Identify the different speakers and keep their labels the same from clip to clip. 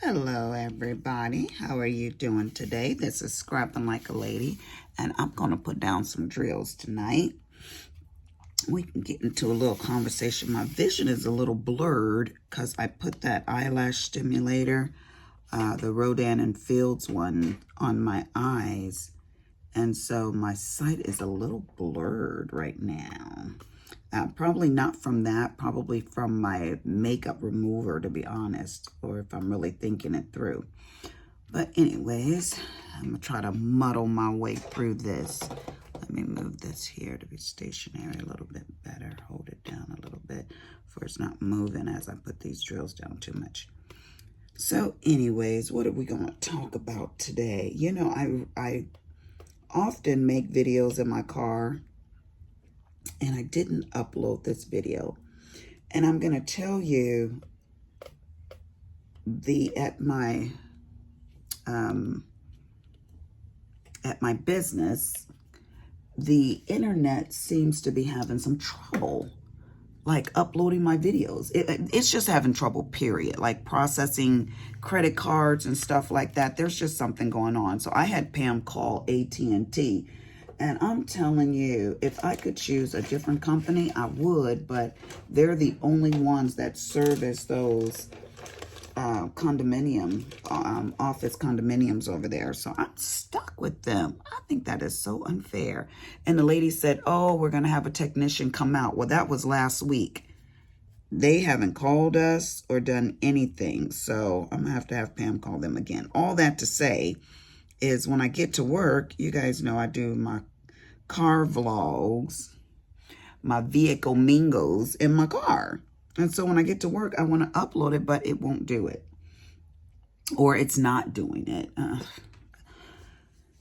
Speaker 1: Hello, everybody. How are you doing today? This is Scrapping Like a Lady, and I'm going to put down some drills tonight. We can get into a little conversation. My vision is a little blurred because I put that eyelash stimulator, the Rodan and Fields one, on my eyes, and so my sight is a little blurred right now. Probably not from that, probably from my makeup remover, to be honest, or if I'm really thinking it through. But anyways, I'm going to try to muddle my way through this. Let me move this here to be stationary a little bit better. Hold it down a little bit for it's not moving as I put these drills down too much. So anyways, what are we going to talk about today? You know, I often make videos in my car, and I didn't upload this video. And I'm going to tell you at my business, the internet seems to be having some trouble, like uploading my videos. It's just having trouble, period. Like processing credit cards and stuff like that. There's just something going on. So I had Pam call AT&T. And I'm telling you, if I could choose a different company, I would. But they're the only ones that service those office condominiums over there. So I'm stuck with them. I think that is so unfair. And the lady said, oh, we're going to have a technician come out. Well, that was last week. They haven't called us or done anything. So I'm going to have Pam call them again. All that to say is when I get to work, you guys know I do my car vlogs, my vehicle mingles in my car. And so when I get to work, I want to upload it, but it won't do it. Or it's not doing it.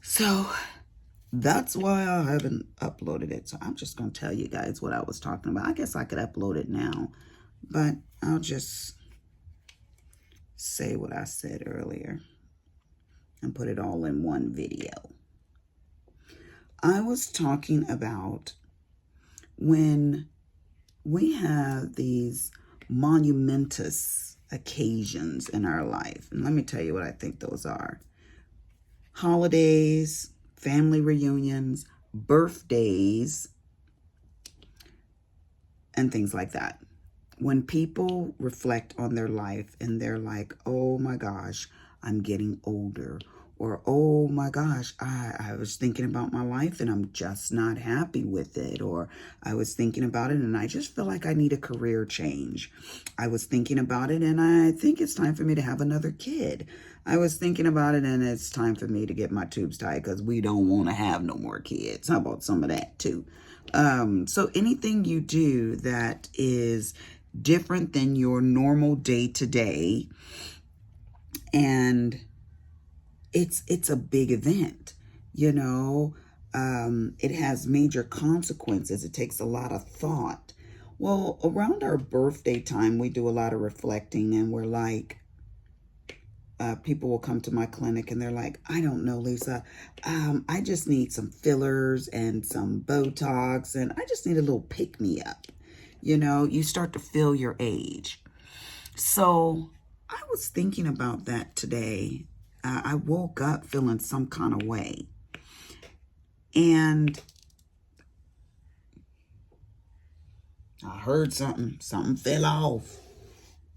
Speaker 1: So that's why I haven't uploaded it. So I'm just going to tell you guys what I was talking about. I guess I could upload it now, but I'll just say what I said earlier and put it all in one video. I was talking about when we have these monumentous occasions in our life. And let me tell you what I think those are. Holidays, family reunions, birthdays, and things like that. When people reflect on their life and they're like, oh my gosh, I'm getting older. Or, oh my gosh, I was thinking about my life and I'm just not happy with it. Or I was thinking about it and I just feel like I need a career change. I was thinking about it and I think it's time for me to have another kid. I was thinking about it and it's time for me to get my tubes tied because we don't want to have no more kids. How about some of that too? So anything you do that is different than your normal day-to-day, and it's a big event, you know. It has major consequences. It takes a lot of thought. Well, around our birthday time, we do a lot of reflecting, and we're like, people will come to my clinic and they're like, I don't know, Lisa, I just need some fillers and some Botox, and I just need a little pick-me-up. You know, you start to feel your age. So I was thinking about that today. I woke up feeling some kind of way. And I heard something fell off.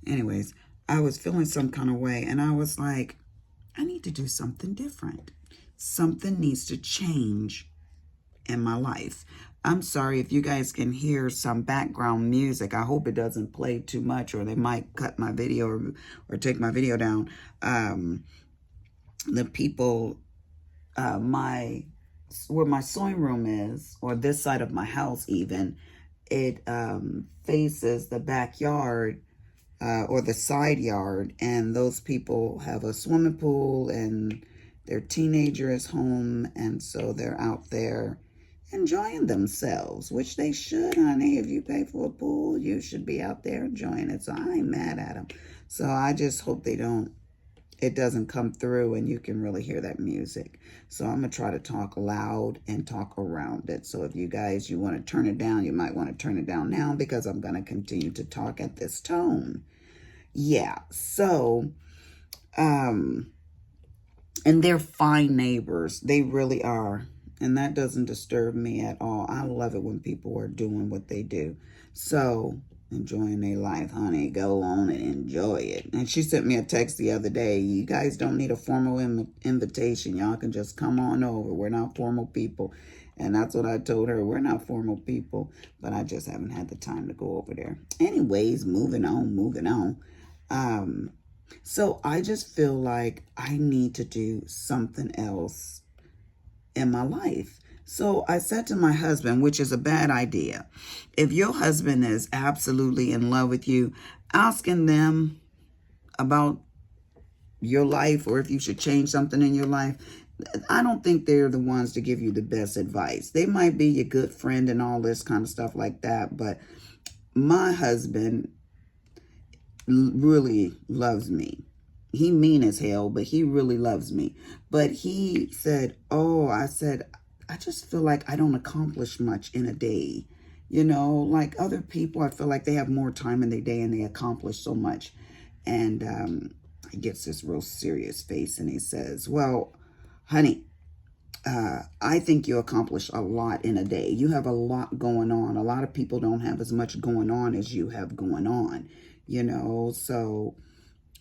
Speaker 1: Anyways, I was feeling some kind of way, and I was like, I need to do something different. Something needs to change in my life. I'm sorry if you guys can hear some background music. I hope it doesn't play too much, or they might cut my video or take my video down. The people, where my sewing room is, or this side of my house even, it faces the backyard or the side yard, and those people have a swimming pool and their teenager is home, and so they're out there enjoying themselves, which they should, honey. If you pay for a pool, you should be out there enjoying it. So I ain't mad at them. So I just hope it doesn't come through and you can really hear that music. So I'm going to try to talk loud and talk around it. So if you guys, you want to turn it down, you might want to turn it down now, because I'm going to continue to talk at this tone. Yeah, so Um, and they're fine neighbors. They really are. And that doesn't disturb me at all. I love it when people are doing what they do. So, enjoying their life, honey. Go on and enjoy it. And she sent me a text the other day. You guys don't need a formal invitation. Y'all can just come on over. We're not formal people. And that's what I told her. We're not formal people. But I just haven't had the time to go over there. Anyways, moving on. So I just feel like I need to do something else in my life. So I said to my husband, which is a bad idea. If your husband is absolutely in love with you, asking them about your life or if you should change something in your life, I don't think they're the ones to give you the best advice. They might be your good friend and all this kind of stuff like that, but my husband really loves me. He mean as hell, but he really loves me. But he said, I just feel like I don't accomplish much in a day. You know, like other people, I feel like they have more time in their day and they accomplish so much. And he gets this real serious face and he says, well, honey, I think you accomplish a lot in a day. You have a lot going on. A lot of people don't have as much going on as you have going on, you know. So,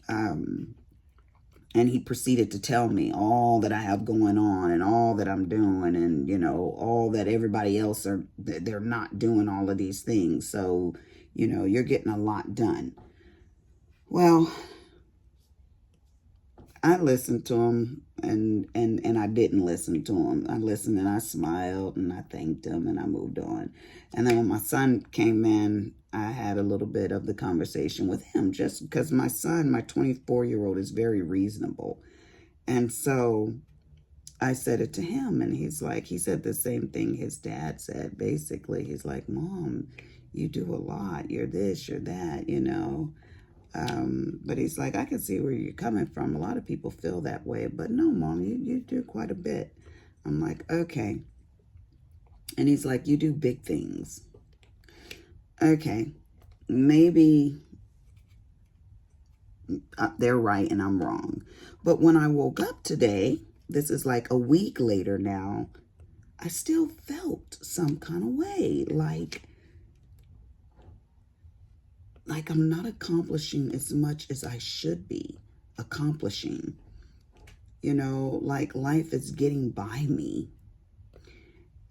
Speaker 1: and he proceeded to tell me all that I have going on and all that I'm doing and, you know, all that everybody else they're not doing all of these things. So, you know, you're getting a lot done. Well, I listened to him and I didn't listen to him. I listened and I smiled and I thanked him and I moved on. And then when my son came in, I had a little bit of the conversation with him just because my son, my 24-year-old, is very reasonable. And so I said it to him and he said the same thing his dad said. Basically, he's like, Mom, you do a lot. You're this, you're that, you know. But he's like, I can see where you're coming from. A lot of people feel that way, but no, Mom, you do quite a bit. I'm like, okay. And he's like, you do big things. Okay, maybe they're right and I'm wrong. But when I woke up today, this is like a week later now, I still felt some kind of way. Like I'm not accomplishing as much as I should be accomplishing. You know, like life is getting by me.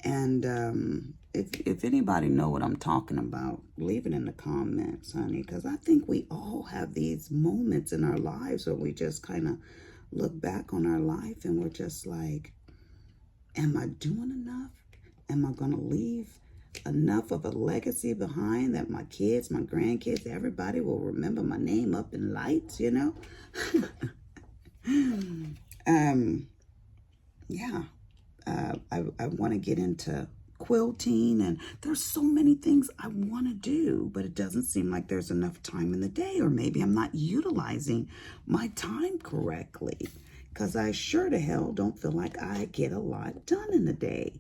Speaker 1: And if anybody know what I'm talking about, leave it in the comments, honey, because I think we all have these moments in our lives where we just kind of look back on our life and we're just like, am I doing enough? Am I going to leave enough of a legacy behind that my kids, my grandkids, everybody will remember my name up in lights, you know? Yeah. I want to get into quilting and there's so many things I want to do, but it doesn't seem like there's enough time in the day, or maybe I'm not utilizing my time correctly because I sure to hell don't feel like I get a lot done in the day.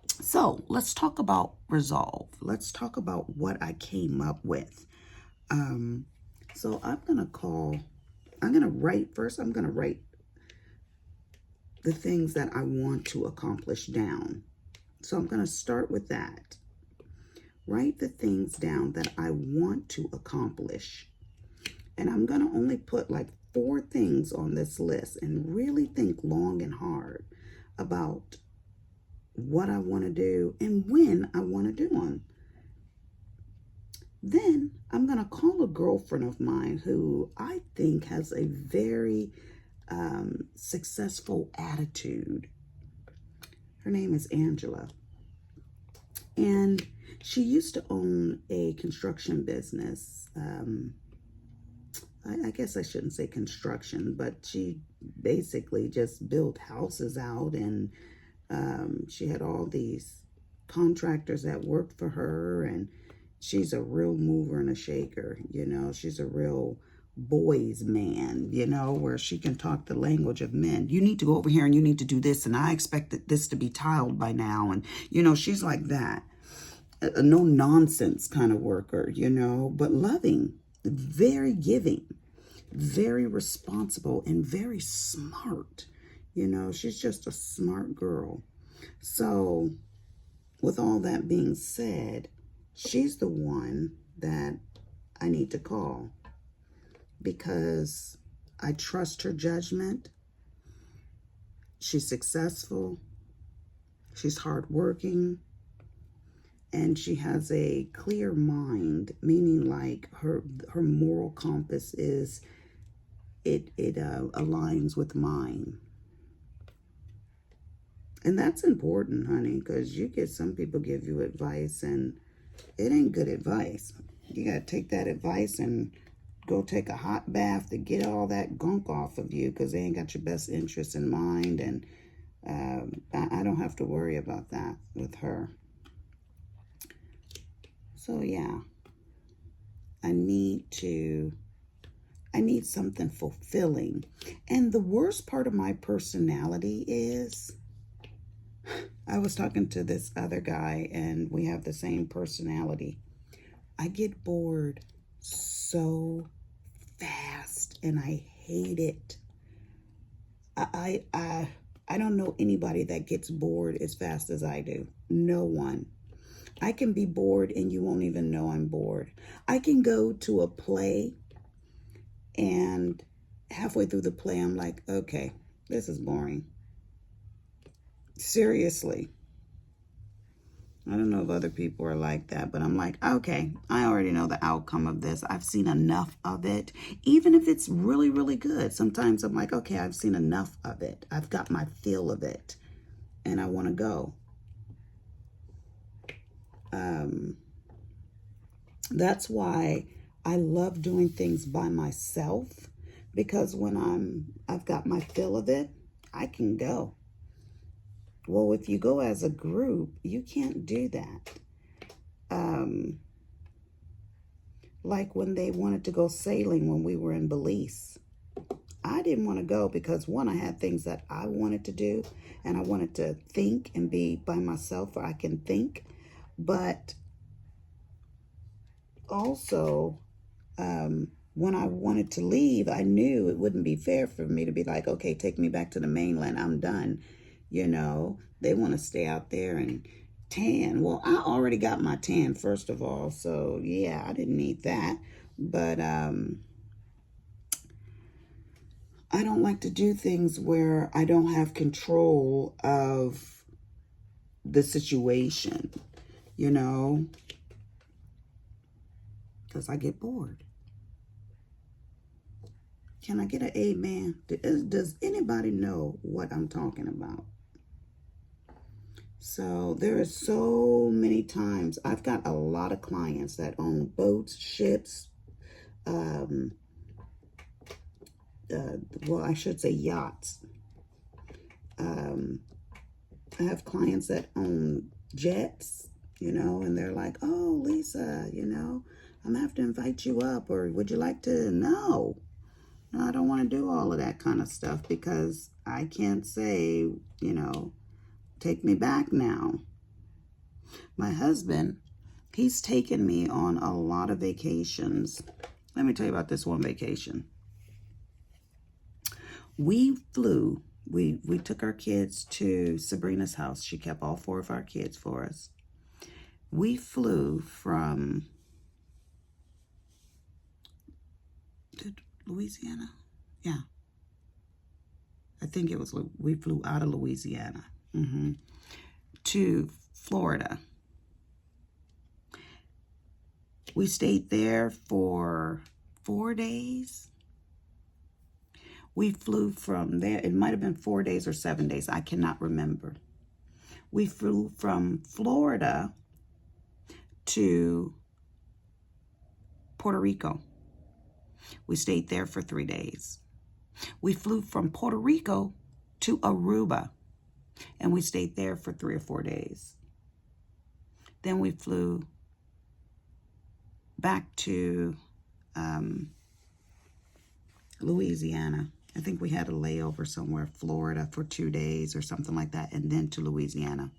Speaker 1: So let's talk about resolve. Let's talk about what I came up with. So I'm going to write the things that I want to accomplish down. So I'm going to start with that. Write the things down that I want to accomplish. And I'm going to only put like 4 things on this list and really think long and hard about what I want to do and when I want to do them. Then I'm going to call a girlfriend of mine who I think has a very successful attitude. Her name is Angela. And she used to own a construction business. I guess I shouldn't say construction, but she basically just built houses out, and she had all these contractors that worked for her, and she's a real mover and a shaker, you know. She's a real boys man, you know, where she can talk the language of men. You need to go over here and you need to do this, and I expected this to be tiled by now. And, you know, she's like that. A no nonsense kind of worker, you know, but loving, very giving, very responsible and very smart. You know, she's just a smart girl. So with all that being said, she's the one that I need to call because I trust her judgment. She's successful. She's hardworking. And she has a clear mind, meaning like her moral compass is, it aligns with mine. And that's important, honey, because you get some people give you advice and it ain't good advice. You got to take that advice and go take a hot bath to get all that gunk off of you because they ain't got your best interest in mind. And I don't have to worry about that with her. So, yeah, I need something fulfilling. And the worst part of my personality is, I was talking to this other guy and we have the same personality. I get bored so fast and I hate it. I don't know anybody that gets bored as fast as I do. No one. I can be bored and you won't even know I'm bored. I can go to a play and halfway through the play, I'm like, okay, this is boring. Seriously. I don't know if other people are like that, but I'm like, okay, I already know the outcome of this. I've seen enough of it. Even if it's really, really good, sometimes I'm like, okay, I've seen enough of it. I've got my feel of it and I want to go. That's why I love doing things by myself, because when I've got my fill of it, I can go. Well, if you go as a group, you can't do that. Like when they wanted to go sailing when we were in Belize, I didn't want to go because, one, I had things that I wanted to do and I wanted to think and be by myself where I can think. But also, when I wanted to leave, I knew it wouldn't be fair for me to be like, okay, take me back to the mainland. I'm done. You know, they want to stay out there and tan. Well, I already got my tan, first of all. So, yeah, I didn't need that. But I don't like to do things where I don't have control of the situation, you know, because I get bored. Can I get an amen? Does anybody know what I'm talking about? So there are so many times. I've got a lot of clients that own boats, ships, well, I should say yachts. I have clients that own jets, you know, and they're like, oh, Lisa, you know, I'm going to have to invite you up, or would you like to? No, I don't want to do all of that kind of stuff because I can't say, you know, take me back now. My husband, he's taken me on a lot of vacations. Let me tell you about this one vacation. We flew, we took our kids to Sabrina's house. She kept all 4 of our kids for us. We flew from Louisiana. Yeah. I think it was, we flew out of Louisiana. To Florida. We stayed there for 4 days. We flew from there. It might have been 4 days or 7 days. I cannot remember. We flew from Florida to Puerto Rico. We stayed there for 3 days. We flew from Puerto Rico to Aruba. And we stayed there for 3 or 4 days. Then we flew back to Louisiana. I think we had a layover somewhere, Florida, for 2 days or something like that, and then to Louisiana.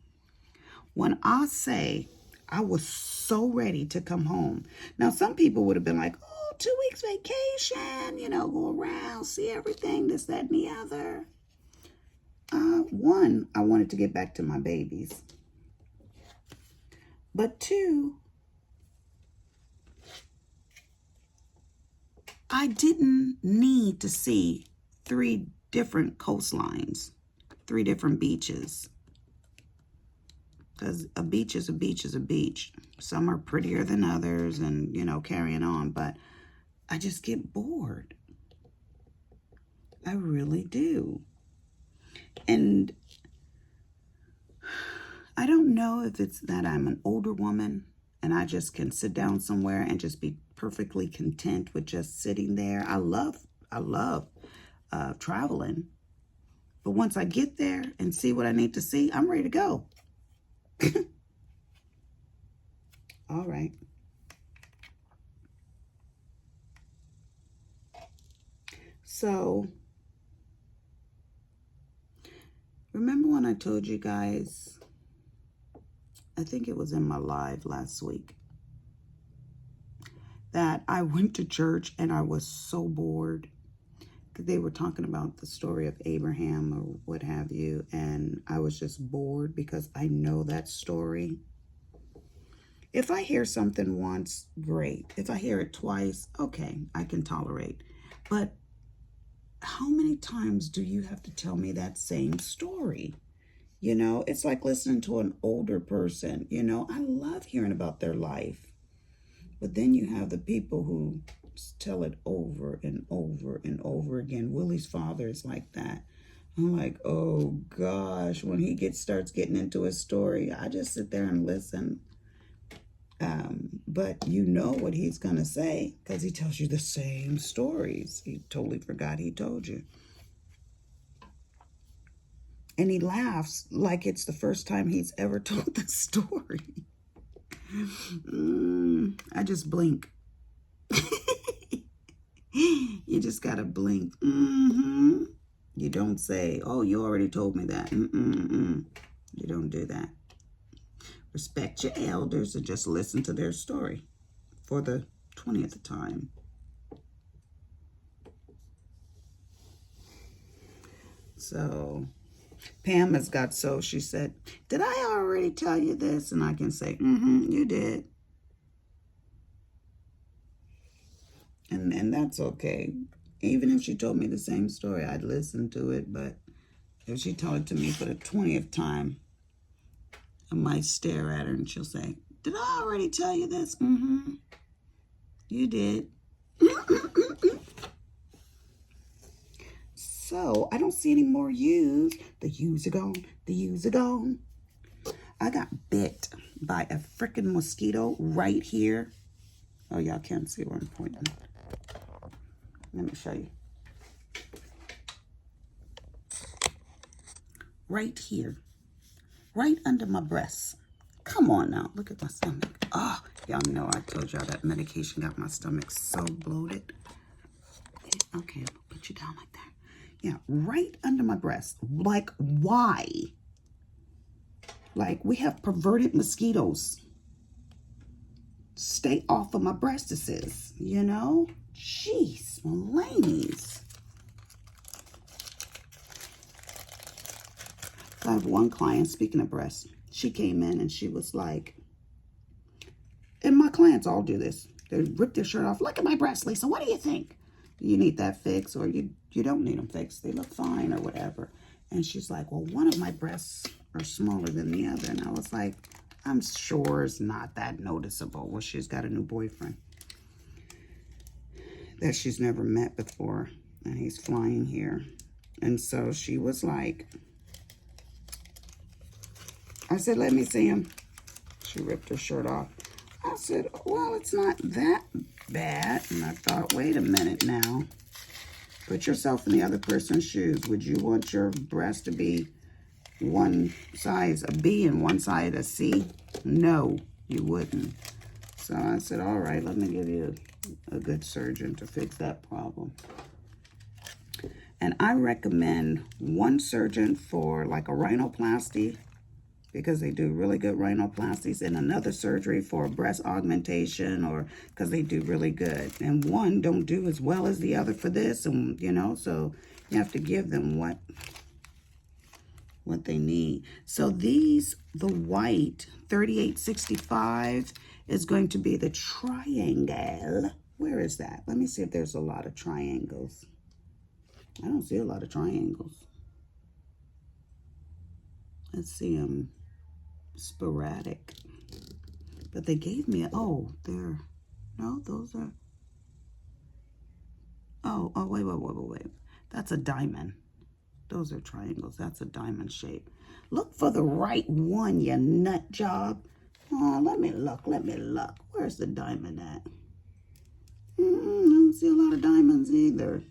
Speaker 1: When I say I was so ready to come home. Now, some people would have been like, oh, 2 weeks vacation, you know, go around, see everything, this, that, and the other. One, I wanted to get back to my babies. But two, I didn't need to see 3 different coastlines, 3 different beaches. Because a beach is a beach is a beach. Some are prettier than others and, you know, carrying on. But I just get bored. I really do. And I don't know if it's that I'm an older woman and I just can sit down somewhere and just be perfectly content with just sitting there. I love traveling. But once I get there and see what I need to see, I'm ready to go. All right. So, remember when I told you guys, I think it was in my live last week, that I went to church and I was so bored. They were talking about the story of Abraham or what have you, and I was just bored because I know that story. If I hear something once, great. If I hear it twice, okay, I can tolerate. But how many times do you have to tell me that same story? You know, it's like listening to an older person. You know, I love hearing about their life. But then you have the people who tell it over and over and over again. Willie's father is like that. I'm like, oh gosh, when he starts getting into his story, I just sit there and listen. But you know what he's going to say because he tells you the same stories. He totally forgot he told you. And he laughs like it's the first time he's ever told the story. I just blink. You just got to blink. You don't say, oh, you already told me that. You don't do that. Respect your elders and just listen to their story for the 20th time. So Pam has got she said, did I already tell you this? And I can say, you did. And that's okay. Even if she told me the same story, I'd listen to it. But if she told it to me for the 20th time, I might stare at her and she'll say, did I already tell you this? You did. So, I don't see any more U's. The U's are gone. The U's are gone. I got bit by a freaking mosquito right here. Oh, y'all can't see where I'm pointing. Let me show you. Right here. Right under my breast. Come on now. Look at my stomach. Oh, y'all know I told y'all that medication got my stomach so bloated. Okay, I'll put you down like that. Yeah, right under my breast. Like, why? Like, we have perverted mosquitoes. Stay off of my breastises, you know? Jeez, Mulaney's. I have one client, speaking of breasts, she came in and she was like, and my clients all do this. They rip their shirt off. Look at my breasts, Lisa. What do you think? You need that fixed or you don't need them fixed. They look fine or whatever. And she's like, well, one of my breasts are smaller than the other. And I was like, I'm sure it's not that noticeable. Well, she's got a new boyfriend that she's never met before. And he's flying here. And so she was like, I said, let me see him. She ripped her shirt off. I said, well, it's not that bad. And I thought, wait a minute now. Put yourself in the other person's shoes. Would you want your breast to be one size a B and one size a C? No, you wouldn't. So I said, all right, let me give you a good surgeon to fix that problem. And I recommend one surgeon for like a rhinoplasty because they do really good rhinoplasties, and another surgery for breast augmentation, or because they do really good. And one don't do as well as the other for this, and you know, so you have to give them what they need. So these, the white 3865 is going to be the triangle. Where is that? Let me see if there's a lot of triangles. I don't see a lot of triangles. Let's see them sporadic. But they gave me, oh, they're, no, those are, oh, wait. That's a diamond. Those are triangles. That's a diamond shape. Look for the right one, you nut job. Oh, let me look. Where's the diamond at? I don't see a lot of diamonds either.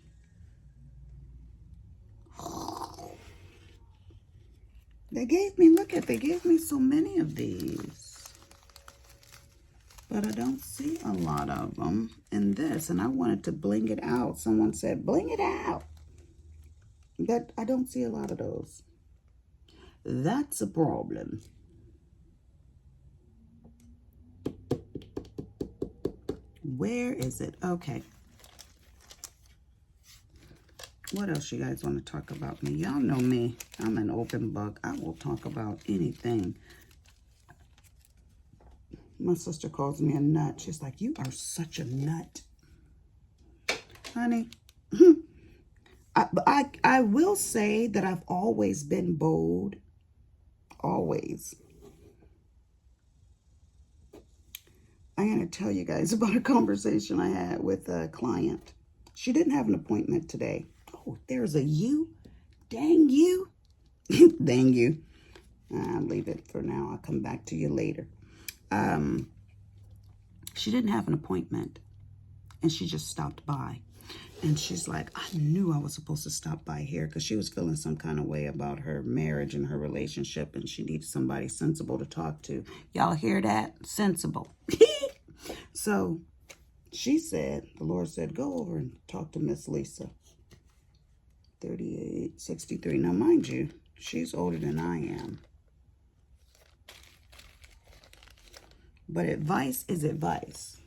Speaker 1: They gave me so many of these. But I don't see a lot of them in this. And I wanted to bling it out. Someone said, bling it out. But I don't see a lot of those. That's a problem. Where is it? Okay. What else you guys want to talk about me? Y'all know me. I'm an open book. I will talk about anything. My sister calls me a nut. She's like, you are such a nut. Honey, I will say that I've always been bold. Always. I'm going to tell you guys about a conversation I had with a client. She didn't have an appointment today. Oh, there's a you. Dang you. Dang you. I'll leave it for now. I'll come back to you later. She didn't have an appointment, and she just stopped by. And she's like, I knew I was supposed to stop by here, because she was feeling some kind of way about her marriage and her relationship, and she needed somebody sensible to talk to. Y'all hear that? Sensible. So she said, the Lord said, go over and talk to Miss Lisa. 3863. Now, mind you, she's older than I am. But advice is advice.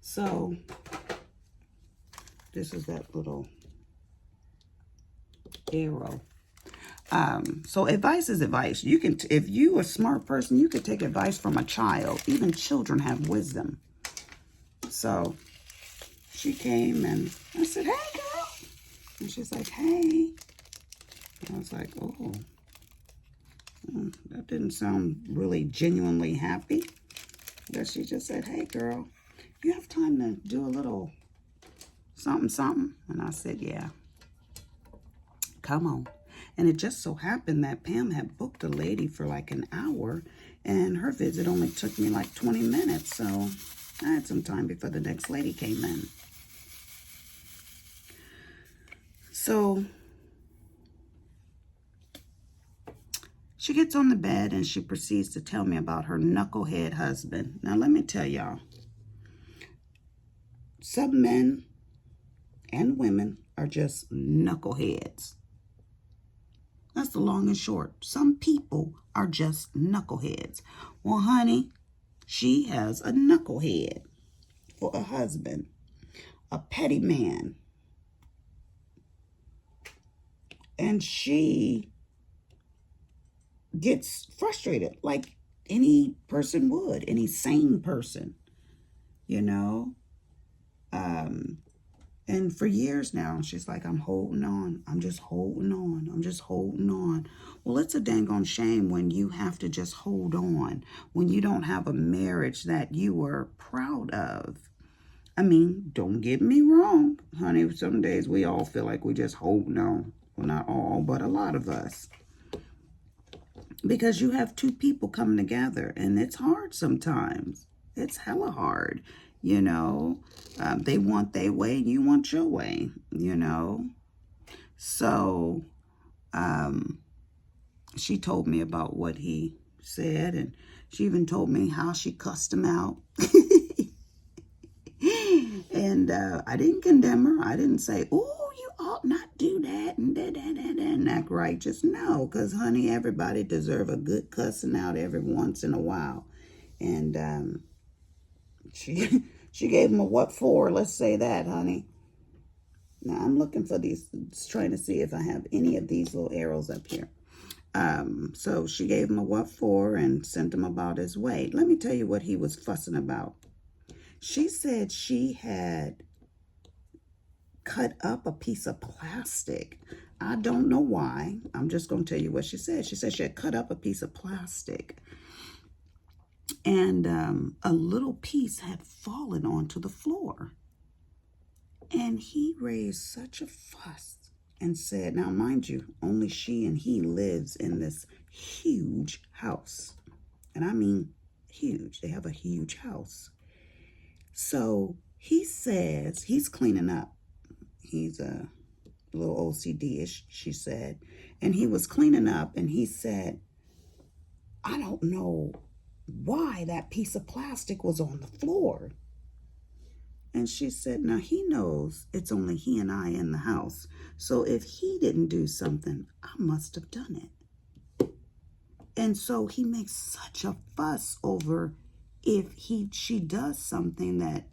Speaker 1: So this is that little arrow. So advice is advice. You can, if you a smart person, you could take advice from a child. Even children have wisdom. So she came and I said, hey, girl. And she's like, hey. And I was like, oh, that didn't sound really genuinely happy. But she just said, hey, girl, you have time to do a little something? And I said, yeah. Come on. And it just so happened that Pam had booked a lady for like an hour, and her visit only took me like 20 minutes. So I had some time before the next lady came in. So she gets on the bed and she proceeds to tell me about her knucklehead husband. Now, let me tell y'all, some men and women are just knuckleheads. That's the long and short. Some people are just knuckleheads. Well, honey, she has a knucklehead for a husband, a petty man. And she gets frustrated like any person would, any sane person, you know. And for years now, she's like, I'm holding on. I'm just holding on. I'm just holding on. Well, it's a dang on shame when you have to just hold on, when you don't have a marriage that you are proud of. I mean, don't get me wrong, honey. Some days we all feel like we just holding on. Well, not all, but a lot of us. Because you have two people coming together, and it's hard sometimes. It's hella hard, you know. They want their way, and you want your way, you know. So she told me about what he said, and she even told me how she cussed him out. And I didn't condemn her. I didn't say, oh, you ought not do that and act righteous. No, because, honey, everybody deserve a good cussing out every once in a while. And she she gave him a what for? Let's say that, honey. Now, I'm looking for these, trying to see if I have any of these little arrows up here. So she gave him a what for and sent him about his way. Let me tell you what he was fussing about. She said she had cut up a piece of plastic. I don't know why. I'm just going to tell you what she said. She said she had cut up a piece of plastic. And a little piece had fallen onto the floor. And he raised such a fuss and said, now mind you, only she and he lives in this huge house. And I mean huge. They have a huge house. So he says he's cleaning up. He's a little OCD-ish, she said. And he was cleaning up and he said, I don't know why that piece of plastic was on the floor. And she said, now he knows it's only he and I in the house. So if he didn't do something, I must have done it. And so he makes such a fuss over if she does something that,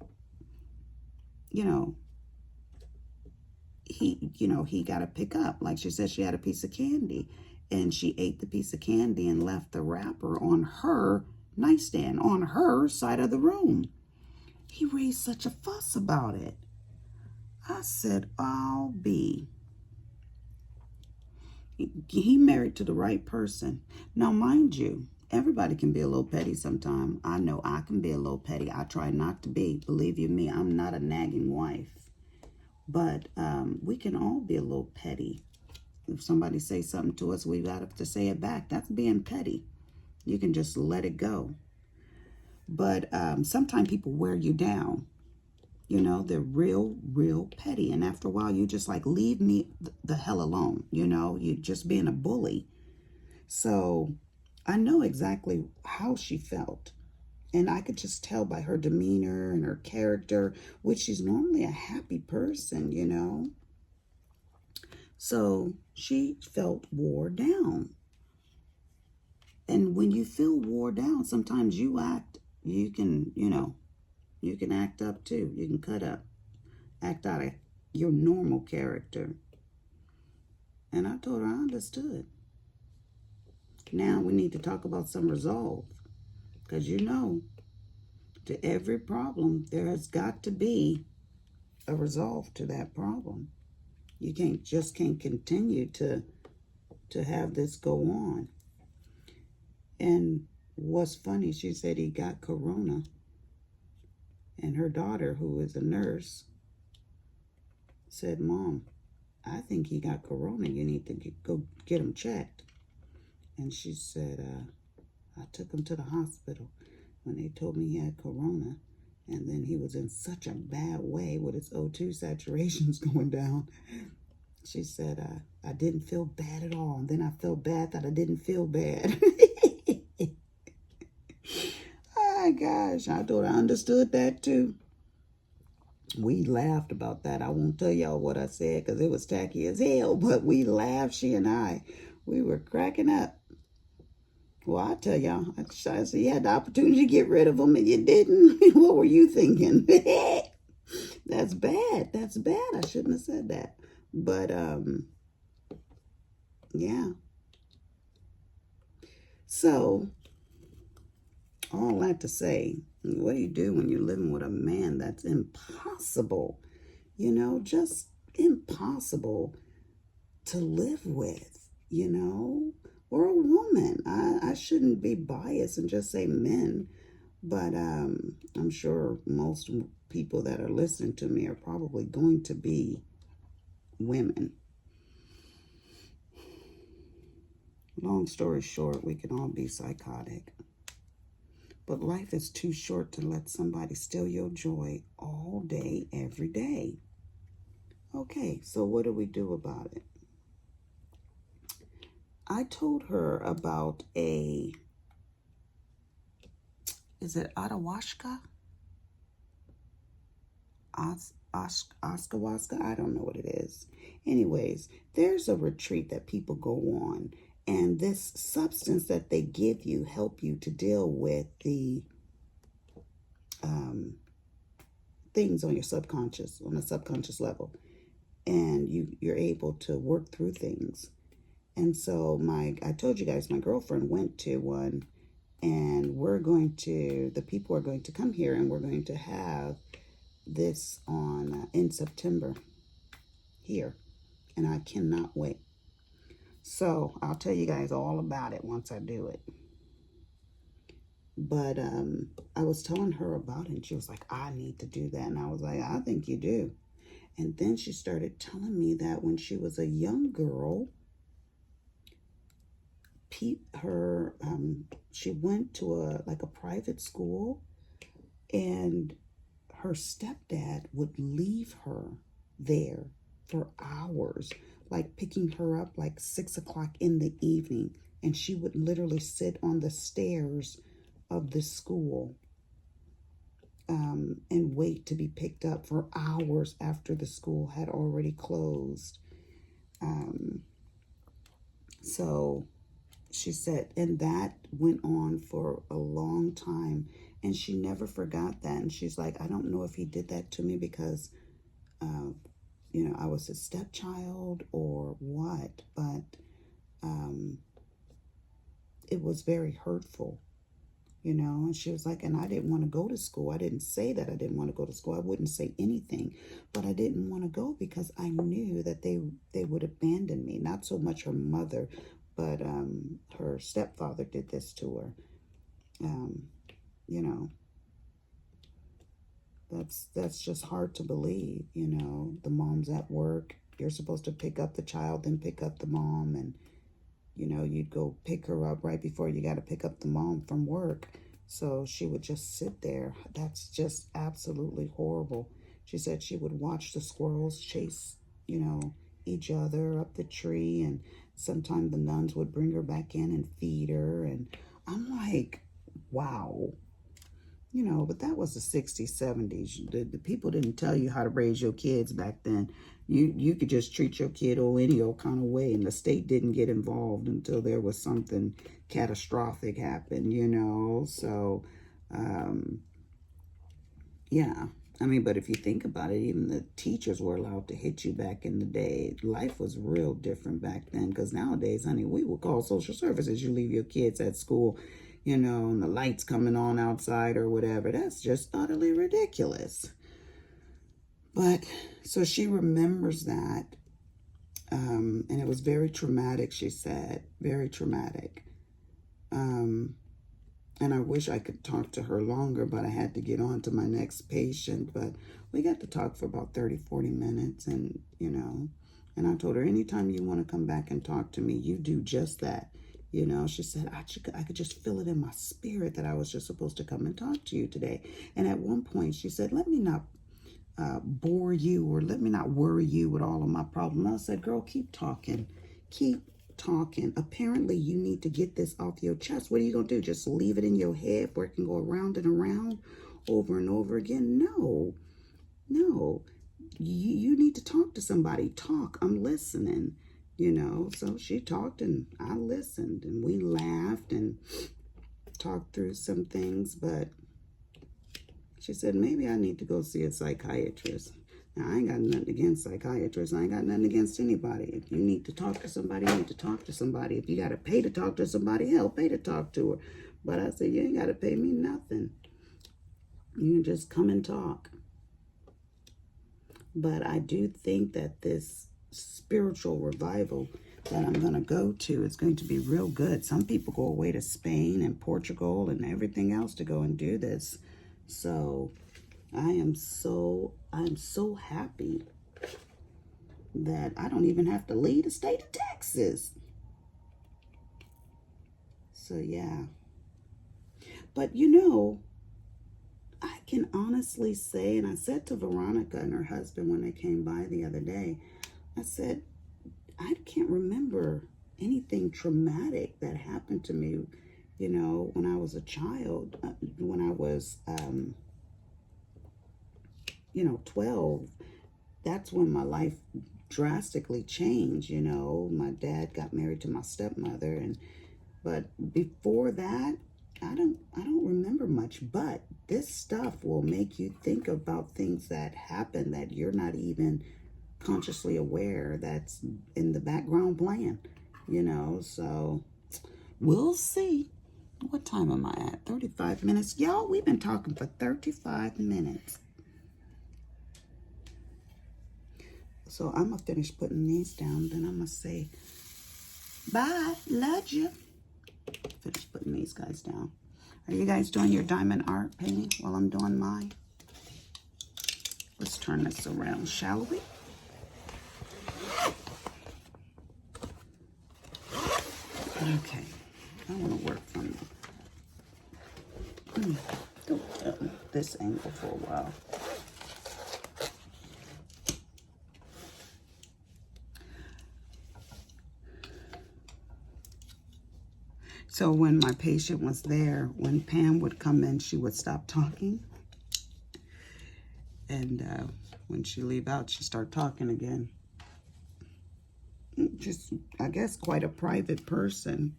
Speaker 1: he got to pick up. Like she said, she had a piece of candy and she ate the piece of candy and left the wrapper on her nightstand, on her side of the room. He raised such a fuss about it. I said, I'll be. He married to the right person. Now, mind you, everybody can be a little petty sometime. I know I can be a little petty. I try not to be. Believe you me, I'm not a nagging wife. But we can all be a little petty. If somebody says something to us, we got to say it back. That's being petty. You can just let it go. But sometimes people wear you down. They're real petty. And after a while, you just like, leave me the hell alone. You're just being a bully. So I know exactly how she felt. And I could just tell by her demeanor and her character, which she's normally a happy person, So she felt wore down. And when you feel wore down, sometimes you can act up too. You can cut up, act out of your normal character. And I told her I understood. Now we need to talk about some resolve. Because to every problem, there has got to be a resolve to that problem. You can't continue to have this go on. And what's funny, she said he got corona. And her daughter, who is a nurse, said, Mom, I think he got corona. You need to go get him checked. And she said, I took him to the hospital when they told me he had corona. And then he was in such a bad way with his O2 saturations going down. She said, I didn't feel bad at all. And then I felt bad that I didn't feel bad. Oh, gosh. I thought I understood that, too. We laughed about that. I won't tell y'all what I said because it was tacky as hell. But we laughed, she and I. We were cracking up. Well, I tell y'all, I said you had the opportunity to get rid of them and you didn't. What were you thinking? That's bad. That's bad. I shouldn't have said that. But, yeah. So, all that to say, what do you do when you're living with a man that's impossible? Just impossible to live with, or a woman. I shouldn't be biased and just say men, but I'm sure most people that are listening to me are probably going to be women. Long story short, we can all be psychotic. But life is too short to let somebody steal your joy all day, every day. Okay, so what do we do about it? I told her about is it ayahuasca? Oscawaska. I don't know what it is. Anyways, there's a retreat that people go on, and this substance that they give you help you to deal with the things on your subconscious, on a subconscious level, and you're able to work through things. And so I told you guys, my girlfriend went to one, and the people are going to come here, and we're going to have this on in September here, and I cannot wait. So I'll tell you guys all about it once I do it. But I was telling her about it, and she was like, I need to do that. And I was like, I think you do. And then she started telling me that when she was a young girl, she went to a private school, and her stepdad would leave her there for hours, like picking her up like 6 o'clock in the evening, and she would literally sit on the stairs of the school and wait to be picked up for hours after the school had already closed. So she said, and that went on for a long time, and she never forgot that. And she's like, I don't know if he did that to me because I was his stepchild or what, but it was very hurtful, and she was like, and I didn't want to go to school. I didn't say that I didn't want to go to school. I wouldn't say anything, but I didn't want to go because I knew that they would abandon me. Not so much her mother, but her stepfather did this to her. That's just hard to believe. The mom's at work. You're supposed to pick up the child, then pick up the mom, and you'd go pick her up right before you got to pick up the mom from work. So she would just sit there. That's just absolutely horrible. She said she would watch the squirrels chase, each other up the tree, and sometimes the nuns would bring her back in and feed her. And I'm like, wow. But that was the 60s, 70s. The people didn't tell you how to raise your kids back then. You could just treat your kid any old kind of way, and the state didn't get involved until there was something catastrophic happen, So, yeah. I mean, but if you think about it, even the teachers were allowed to hit you back in the day. Life was real different back then, because nowadays, honey, we will call social services. You leave your kids at school, and the lights coming on outside or whatever. That's just utterly ridiculous. But, so she remembers that, and it was very traumatic, she said, very traumatic. And I wish I could talk to her longer, but I had to get on to my next patient. But we got to talk for about 30, 40 minutes, and, and I told her, anytime you want to come back and talk to me, you do just that. She said, I could just feel it in my spirit that I was just supposed to come and talk to you today. And at one point she said, let me not bore you, or let me not worry you with all of my problems. I said, girl, keep talking. Keep talking. Apparently you need to get this off your chest. What are you going to do? Just leave it in your head where it can go around and around over and over again? No. You need to talk to somebody. Talk. I'm listening. So she talked, and I listened, and we laughed and talked through some things, but she said, maybe I need to go see a psychiatrist. Now, I ain't got nothing against psychiatrists. I ain't got nothing against anybody. If you need to talk to somebody, you need to talk to somebody. If you got to pay to talk to somebody, hell, pay to talk to her. But I said, you ain't got to pay me nothing. You can just come and talk. But I do think that this spiritual revival that I'm going to go to is going to be real good. Some people go away to Spain and Portugal and everything else to go and do this. So I'm so happy that I don't even have to leave the state of Texas. So yeah. But I can honestly say, and I said to Veronica and her husband when they came by the other day, I said, I can't remember anything traumatic that happened to me, when I was a child, when I was, 12, that's when my life drastically changed. My dad got married to my stepmother, but before that, I don't remember much. But this stuff will make you think about things that happen that you're not even consciously aware that's in the background playing, so we'll see. What time am I at? 35 minutes. Y'all, we've been talking for 35 minutes. So I'm going to finish putting these down. Then I'm going to say, bye. Love you. Finish putting these guys down. Are you guys doing your diamond art painting while I'm doing mine? Let's turn this around, shall we? Okay. I want to work from this angle for a while. So when my patient was there, when Pam would come in, she would stop talking. And when she leave out, she start talking again. Just, I guess, quite a private person.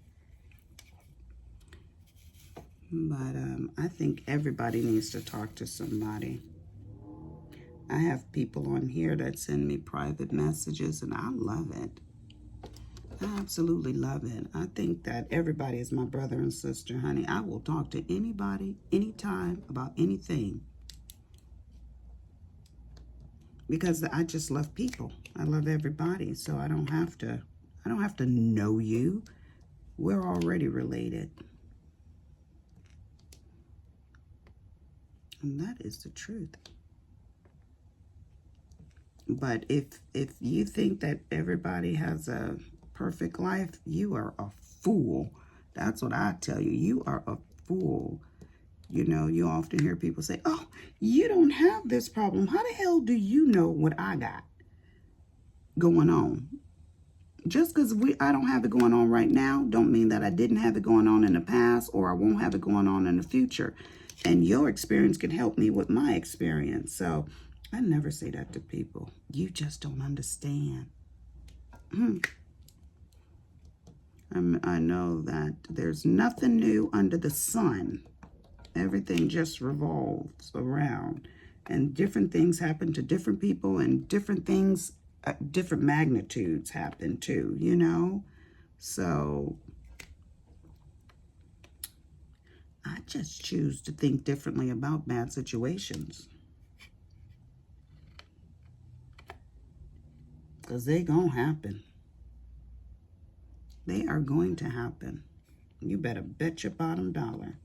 Speaker 1: But I think everybody needs to talk to somebody. I have people on here that send me private messages, and I love it. I absolutely love it. I think that everybody is my brother and sister, honey. I will talk to anybody, anytime, about anything. Because I just love people. I love everybody, so I don't have to know you. We're already related. And that is the truth. But if you think that everybody has a perfect life, you are a fool. That's what I tell you. You are a fool. You often hear people say, oh, you don't have this problem. How the hell do you know what I got going on? Just because I don't have it going on right now, don't mean that I didn't have it going on in the past, or I won't have it going on in the future. And your experience can help me with my experience. So I never say that to people. You just don't understand. I know that there's nothing new under the sun. Everything just revolves around. And different things happen to different people, and different things, different magnitudes happen too, So I just choose to think differently about bad situations. Because they gonna happen. They are going to happen. You better bet your bottom dollar.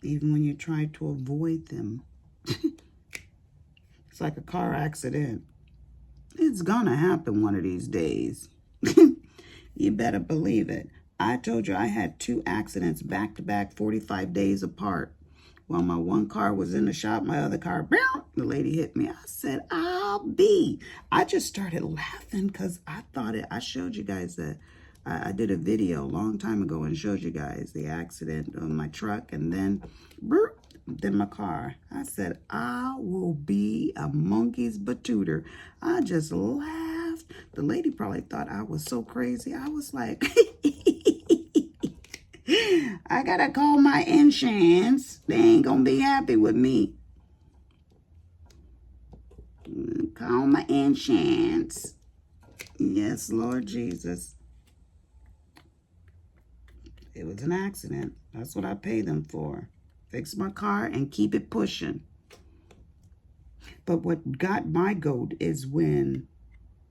Speaker 1: Even when you try to avoid them. It's like a car accident. It's gonna happen one of these days. You better believe it. I told you I had 2 accidents back to back, 45 days apart. While my one car was in the shop, my other car, bow, the lady hit me. I said, I just started laughing because I thought I showed you guys that. I did a video a long time ago and showed you guys the accident on my truck, and then, then my car. I said, I will be a monkey's batooter. I just laughed. The lady probably thought I was so crazy. I was like, I gotta call my insurance. They ain't gonna be happy with me. Call my insurance. Yes, Lord Jesus. It was an accident. That's what I pay them for. Fix my car and keep it pushing. But what got my goat is when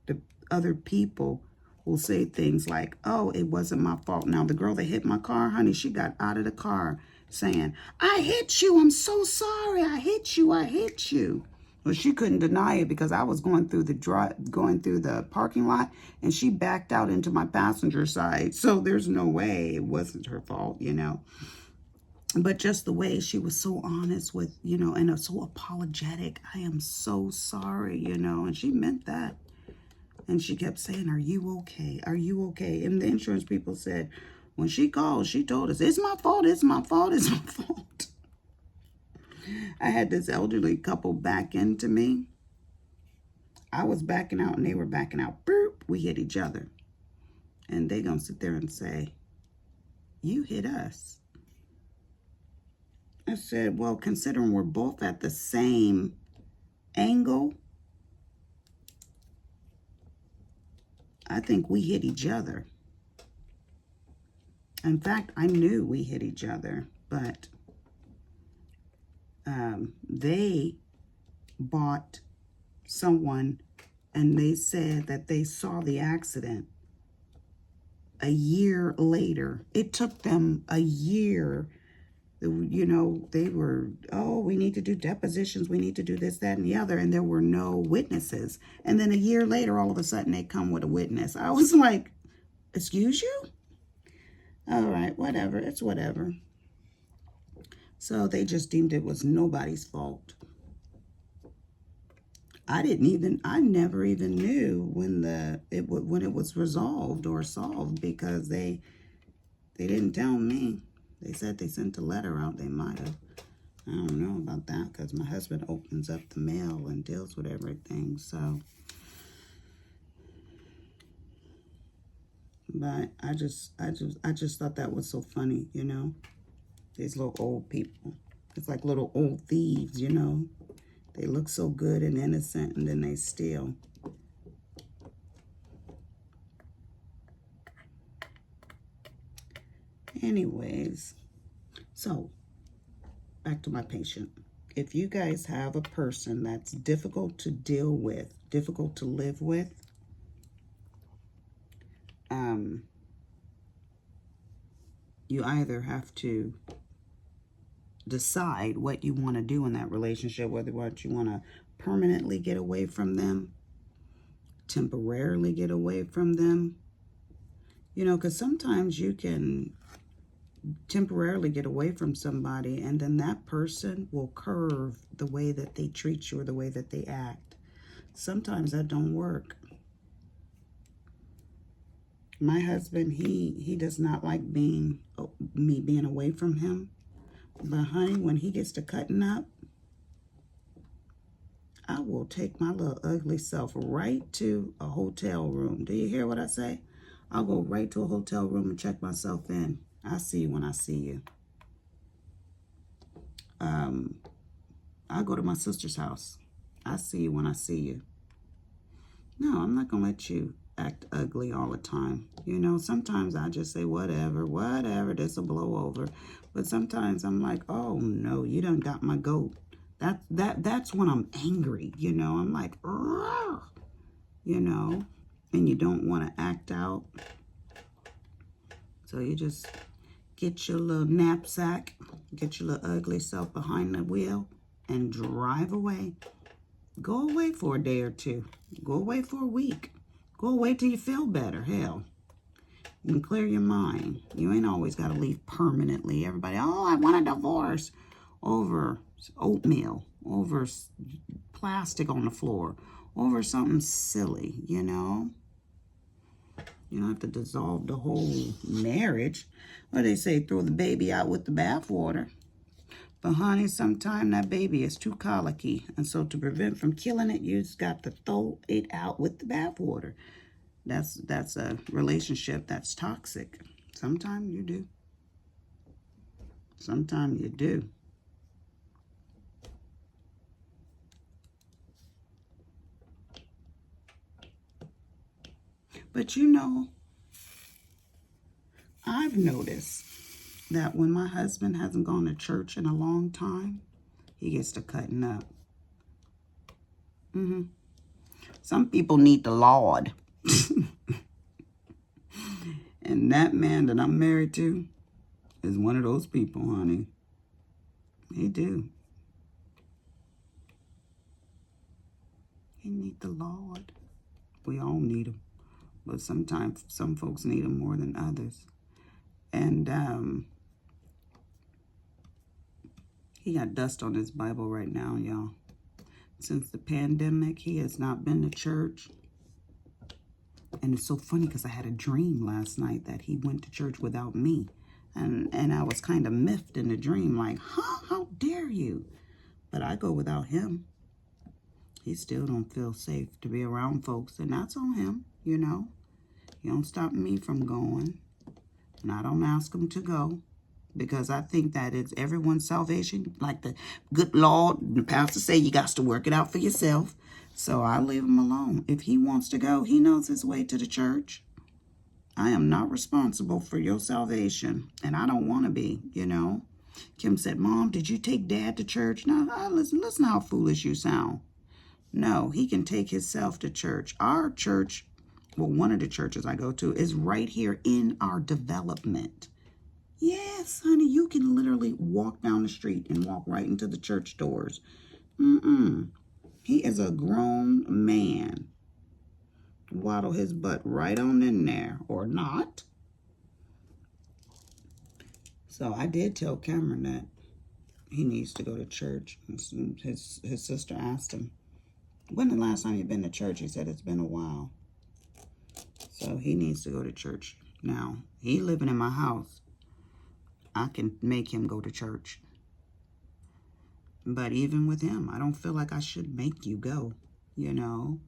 Speaker 1: the other people will say things like, oh, it wasn't my fault. Now, the girl that hit my car, honey, she got out of the car saying, I hit you. I'm so sorry. I hit you. I hit you. Well, she couldn't deny it because I was going through the parking lot, and she backed out into my passenger side. So there's no way it wasn't her fault, But just the way she was so honest with, and so apologetic. I am so sorry, and she meant that. And she kept saying, are you okay? Are you okay? And the insurance people said, when she called, she told us, it's my fault, it's my fault, it's my fault. I had this elderly couple back into me. I was backing out and they were backing out. Boop, we hit each other. And they gonna sit there and say, you hit us. I said, well, considering we're both at the same angle, I think we hit each other. In fact, I knew we hit each other, but they bought someone and they said that they saw the accident a year later. It took them a year. You know, they were, oh, we need to do depositions. We need to do this, that, and the other. And there were no witnesses. And then a year later, all of a sudden, they come with a witness. I was like, excuse you? All right, whatever. It's whatever. So they just deemed it was nobody's fault. I never even knew when it was resolved or solved, because they didn't tell me. They said they sent a letter out. They might have. I don't know about that, because my husband opens up the mail and deals with everything. So, but I just thought that was so funny, you know. These little old people. It's like little old thieves, you know. They look so good and innocent, and then they steal. Anyways, so back to my patient. If you guys have a person that's difficult to deal with, difficult to live with, you either have to decide what you want to do in that relationship, whether you want to permanently get away from them, temporarily get away from them. You know, because sometimes you can temporarily get away from somebody, and then that person will curve the way that they treat you or the way that they act. Sometimes that don't work. My husband, he does not like me being away from him. But honey, when he gets to cutting up, I will take my little ugly self right to a hotel room. Do you hear what I say? I'll go right to a hotel room and check myself in. I'll see you when I see you. I'll go to my sister's house. I'll see you when I see you. No, I'm not going to let you act ugly all the time. You know, sometimes I just say, whatever, this will blow over. But sometimes I'm like, oh no, you done got my goat. That's when I'm angry, you know. I'm like, ugh, you know, and you don't want to act out. So you just get your little knapsack, get your little ugly self behind the wheel and drive away. Go away for a day or two. Go away for a week. Go away till you feel better. Hell, you can clear your mind. You ain't always got to leave permanently. Everybody, oh, I want a divorce over oatmeal, over plastic on the floor, over something silly, you know. You don't have to dissolve the whole marriage. Or they say throw the baby out with the bathwater. But honey, sometimes that baby is too colicky. And so to prevent from killing it, you just got to throw it out with the bathwater. That's a relationship that's toxic. Sometimes you do. Sometimes you do. But you know, I've noticed that when my husband hasn't gone to church in a long time, he gets to cutting up. Some people need the Lord. And that man that I'm married to is one of those people, honey. He do. He need the Lord. We all need him. But sometimes some folks need him more than others. And he got dust on his Bible right now, y'all. Since the pandemic, he has not been to church. And it's so funny because I had a dream last night that he went to church without me. And I was kind of miffed in the dream, like, huh, how dare you? But I go without him. He still don't feel safe to be around folks, and that's on him, you know. He don't stop me from going, and I don't ask him to go, because I think that it's everyone's salvation. Like the good Lord, the pastor say, you got to work it out for yourself. So I leave him alone. If he wants to go, he knows his way to the church. I am not responsible for your salvation, and I don't want to be, you know. Kim said, Mom, did you take Dad to church? No, listen how foolish you sound. No, he can take himself to church. Our church, well, one of the churches I go to is right here in our development. Yes, honey, you can literally walk down the street and walk right into the church doors. He is a grown man. Waddle his butt right on in there, or not. So I did tell Cameron that he needs to go to church. His sister asked him, when the last time you've been to church? He said it's been a while. So he needs to go to church. Now, he living in my house. I can make him go to church. But even with him, I don't feel like I should make you go, you know.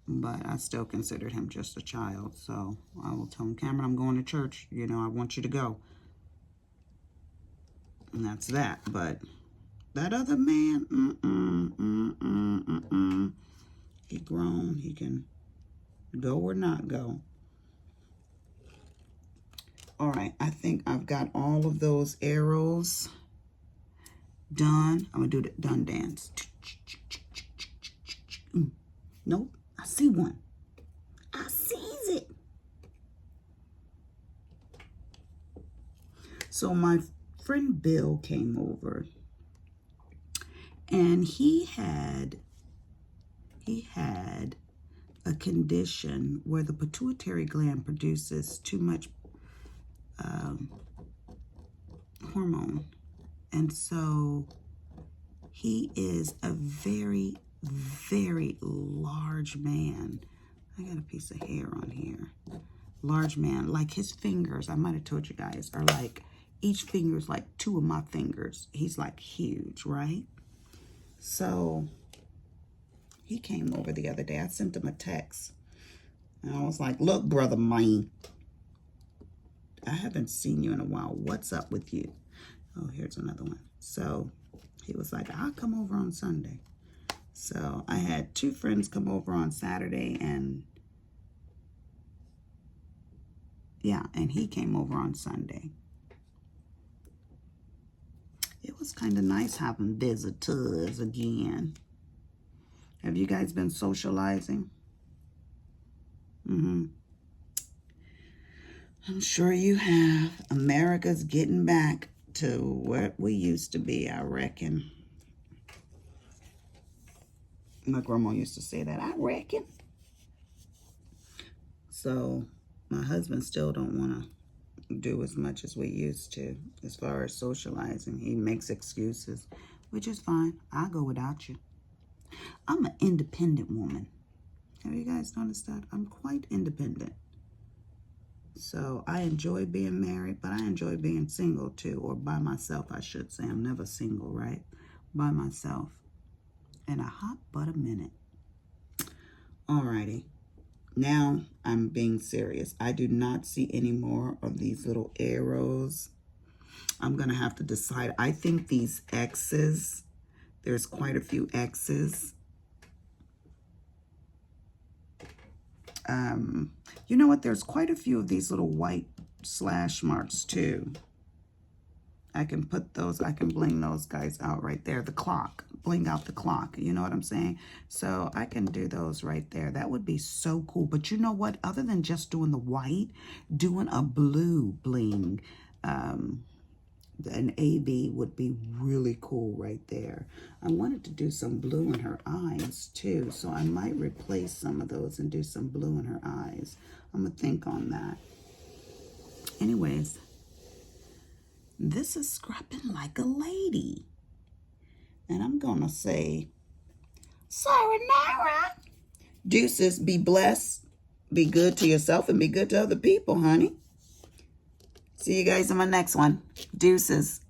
Speaker 1: But I still considered him just a child. So I will tell him, Cameron, I'm going to church. You know, I want you to go. And that's that. But that other man, he grown. He can go or not go. All right, I think I've got all of those arrows done. I'm going to do the done dance. Nope, I see one. I sees it. So my friend Bill came over, and he had a condition where the pituitary gland produces too much hormone. And so he is a very, very large man. I got a piece of hair on here. Large man, like his fingers, I might have told you guys, are like, each finger is like 2 of my fingers. He's like huge, right? So he came over the other day. I sent him a text. And I was like, look, brother mine, I haven't seen you in a while. What's up with you? Oh, here's another one. So he was like, I'll come over on Sunday. So I had 2 friends come over on Saturday, and yeah, and he came over on Sunday. It was kind of nice having visitors again. Have you guys been socializing? I'm sure you have. America's getting back to what we used to be, I reckon. My grandma used to say that, I reckon. So my husband still don't want to do as much as we used to as far as socializing. He makes excuses, which is fine. I'll go without you. I'm an independent woman. Have you guys noticed that? I'm quite independent. So I enjoy being married, but I enjoy being single too, or by myself, I should say. I'm never single, right? By myself. In a hot but a minute. Alrighty. Now I'm being serious. I do not see any more of these little arrows. I'm going to have to decide. I think these X's, there's quite a few X's. You know what? There's quite a few of these little white slash marks too. I can put those, I can bling those guys out right there. The clock, bling out the clock. You know what I'm saying? So I can do those right there. That would be so cool. But you know what? Other than just doing the white, doing a blue bling, an AB would be really cool right there. I wanted to do some blue in her eyes too, so I might replace some of those and do some blue in her eyes. I'm gonna think on that. Anyways, this is scrapping like a lady. And I'm gonna say, sayonara. Deuces, be blessed, be good to yourself, and be good to other people, honey. See you guys in my next one. Deuces.